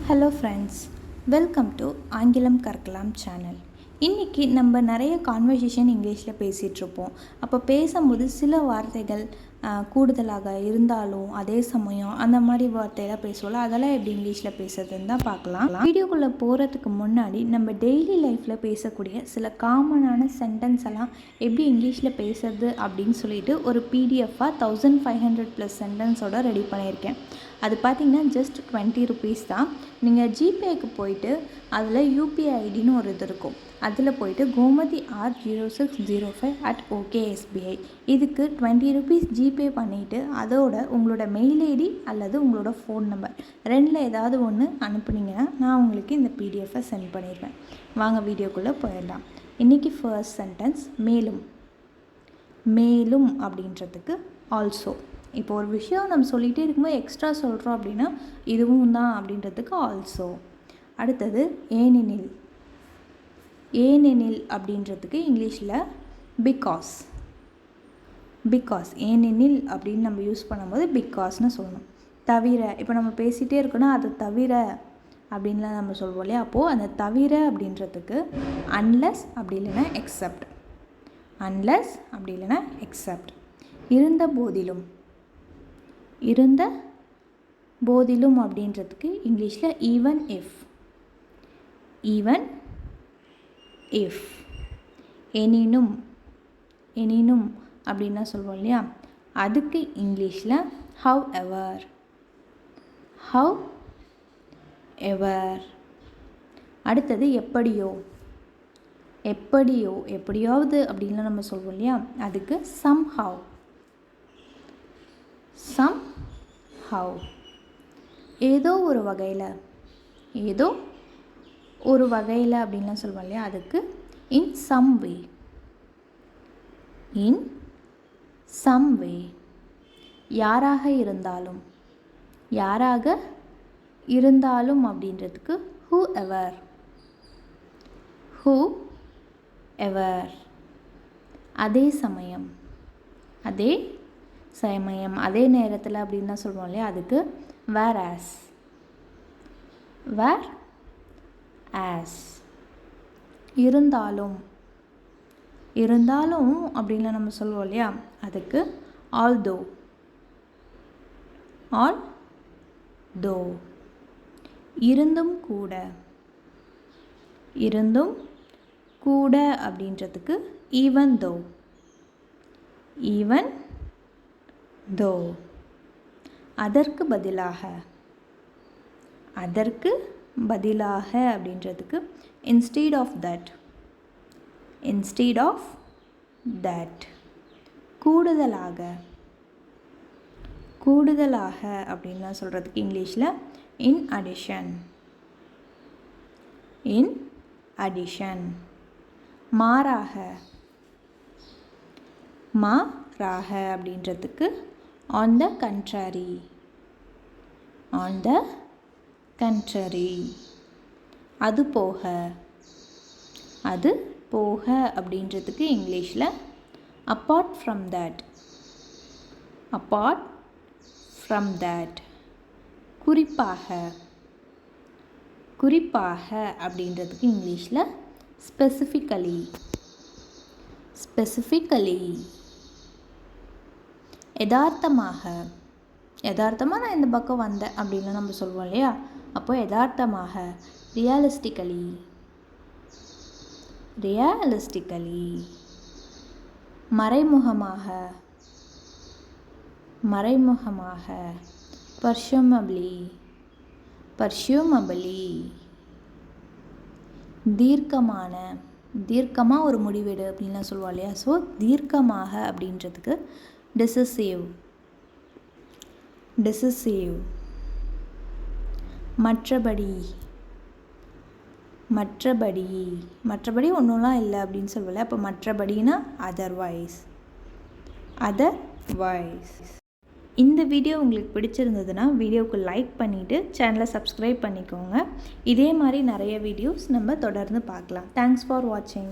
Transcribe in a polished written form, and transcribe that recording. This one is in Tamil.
ஹலோ ஃப்ரெண்ட்ஸ், வெல்கம் டு ஆங்கிலம் கற்கலாம் சேனல். இன்றைக்கி நம்ம நிறைய கான்வர்சேஷன் இங்கிலீஷில் பேசிகிட்ருப்போம். அப்போ பேசும்போது சில வார்த்தைகள் கூடுதலாக இருந்தாலும் அதே சமயம் அந்த மாதிரி வார்த்தையெல்லாம் பேசுவோம்ல, அதெல்லாம் எப்படி இங்கிலீஷில் பேசுறதுன்னு தான் பார்க்கலாம். வீடியோக்குள்ளே போகிறதுக்கு முன்னாடி நம்ம டெய்லி லைஃப்பில் பேசக்கூடிய சில காமனான சென்டென்ஸ் எல்லாம் எப்படி இங்கிலீஷில் பேசுறது அப்படின்னு சொல்லிட்டு ஒரு பிடிஎஃபாக 1500+ சென்டென்ஸோட ரெடி பண்ணியிருக்கேன். அது பார்த்திங்கன்னா ஜஸ்ட் 20 rupees தான். நீங்கள் ஜிபேக்கு போயிட்டு அதில் யூபிஐ ஐடின்னு ஒரு இது இருக்கும், அதில் போயிட்டு கோமதி R0605@OKSBI இதுக்கு 20 rupees ஜிபே பண்ணிவிட்டு அதோட உங்களோட மெயில் ஐடி அல்லது உங்களோட ஃபோன் நம்பர் ரெண்டில் ஏதாவது ஒன்று அனுப்புனீங்கன்னா நான் உங்களுக்கு இந்த பிடிஎஃபை சென்ட் பண்ணிடுவேன். வாங்க வீடியோக்குள்ளே போயிடலாம். இன்றைக்கி ஃபர்ஸ்ட் சென்டென்ஸ் மேலும். மேலும் அப்படின்றதுக்கு ஆல்சோ. இப்போ ஒரு விஷயம் நம்ம சொல்லிகிட்டே இருக்கும்போது எக்ஸ்ட்ரா சொல்கிறோம் அப்படின்னா இதுவும் தான் அப்படின்றதுக்கு ஆல்சோ. அடுத்தது ஏனெனில். ஏனெனில் அப்படின்றதுக்கு இங்கிலீஷில் பிகாஸ். பிகாஸ் ஏனெனில் அப்படின்னு நம்ம யூஸ் பண்ணும்போது பிகாஸ்னு சொல்லணும். தவிர, இப்போ நம்ம பேசிகிட்டே இருக்கோன்னா அது தவிர அப்படின்லாம் நம்ம சொல்வோம் இல்லையா, அப்போது அந்த தவிர அப்படின்றதுக்கு அன்லெஸ் அப்படி இல்லைன்னா எக்ஸப்ட். அன்லெஸ் அப்படி இல்லைன்னா எக்ஸப்ட். இருந்த போதிலும். இருந்த போதிலும் அப்படின்றதுக்கு இங்கிலீஷில் ஈவன் இஃப். Even if. எனினும். எனினும் அப்படின்னா சொல்லுவோம் இல்லையா, அதுக்கு இங்கிலீஷில் ஹவ் எவர். Have ever. அடுத்தது எப்படியோ. எப்படியோ, எப்படியாவது அப்படின்லாம் நம்ம சொல்லுவோம் இல்லையா, அதுக்கு சம்ஹவ். சம்ஹவ். ஏதோ ஒரு வகையில். ஏதோ ஒரு வகையில் அப்படின்லாம் சொல்லுவோம் இல்லையா, அதுக்கு in some way. In some way. யாராக இருந்தாலும். யாராக இருந்தாலும் அப்படின்றதுக்கு ஹூ எவர். ஹூ எவர். அதே சமயம். அதே சமயம், அதே நேரத்தில் அப்படின்னு தான் சொல்லுவோம் இல்லையா, அதுக்கு வேர் ஆஸ். வேர் ஆஸ். இருந்தாலும். இருந்தாலும் அப்படின்லாம் நம்ம சொல்லுவோம் இல்லையா, அதுக்கு ஆல்தோ. ஆல்தோ. இருந்தும் கூட. இருந்தும் கூட அப்படின்றதுக்கு ஈவன் தோ. Even though. அதற்கு பதிலாக. அதற்கு பதிலாக அப்படின்றதுக்கு instead of that. Instead of that. கூடுதலாக. கூடுதலாக அப்படின்லாம் சொல்கிறதுக்கு இங்கிலீஷில் இன் அடிஷன். In addition. மாறாக. மாறாக அப்படின்றதுக்கு ஆன் த கண்ட்ராரி. On the கண்ட்ராரி. அது போக. அது போக அப்படின்றதுக்கு இங்கிலீஷில் apart from that. Apart from that. குறிப்பாக. குறிப்பாக அப்படின்றதுக்கு இங்கிலீஷில் ஸ்பெசிஃபிக்கலி. ஸ்பெசிஃபிக்கலி. யதார்த்தமாக. யதார்த்தமாக நான் இந்த பக்கம் வந்தேன் அப்படின்னு நம்ம சொல்லுவோம் இல்லையா, அப்போ யதார்த்தமாக. ரியலிஸ்டிக்கலி. ரியலிஸ்டிக்கலி. மறைமுகமாக. மறைமுகமாக. பர்ஷூமபிளி. பர்ஷூமபிளி. தீர்க்கமான. தீர்க்கமாக ஒரு முடிவெடு அப்படின்லாம் சொல்லுவோம் இல்லையா, ஸோ தீர்க்கமாக அப்படின்றதுக்கு டிசசிவ். டிசசிவ். மற்றபடி. மற்றபடி. மற்றபடி ஒன்றுலாம் இல்லை அப்படின்னு சொல்லுவோம்ல, அப்போ மற்றபடினா அதர்வைஸ். அதர்வைஸ். இந்த வீடியோ உங்களுக்கு பிடிச்சிருந்ததுன்னா வீடியோவுக்கு லைக் பண்ணிவிட்டு சேனலை சப்ஸ்கிரைப் பண்ணிக்கோங்க. இதே மாதிரி நிறைய வீடியோஸ் நம்ம தொடர்ந்து பார்க்கலாம். தேங்க்ஸ் ஃபார் வாட்சிங்.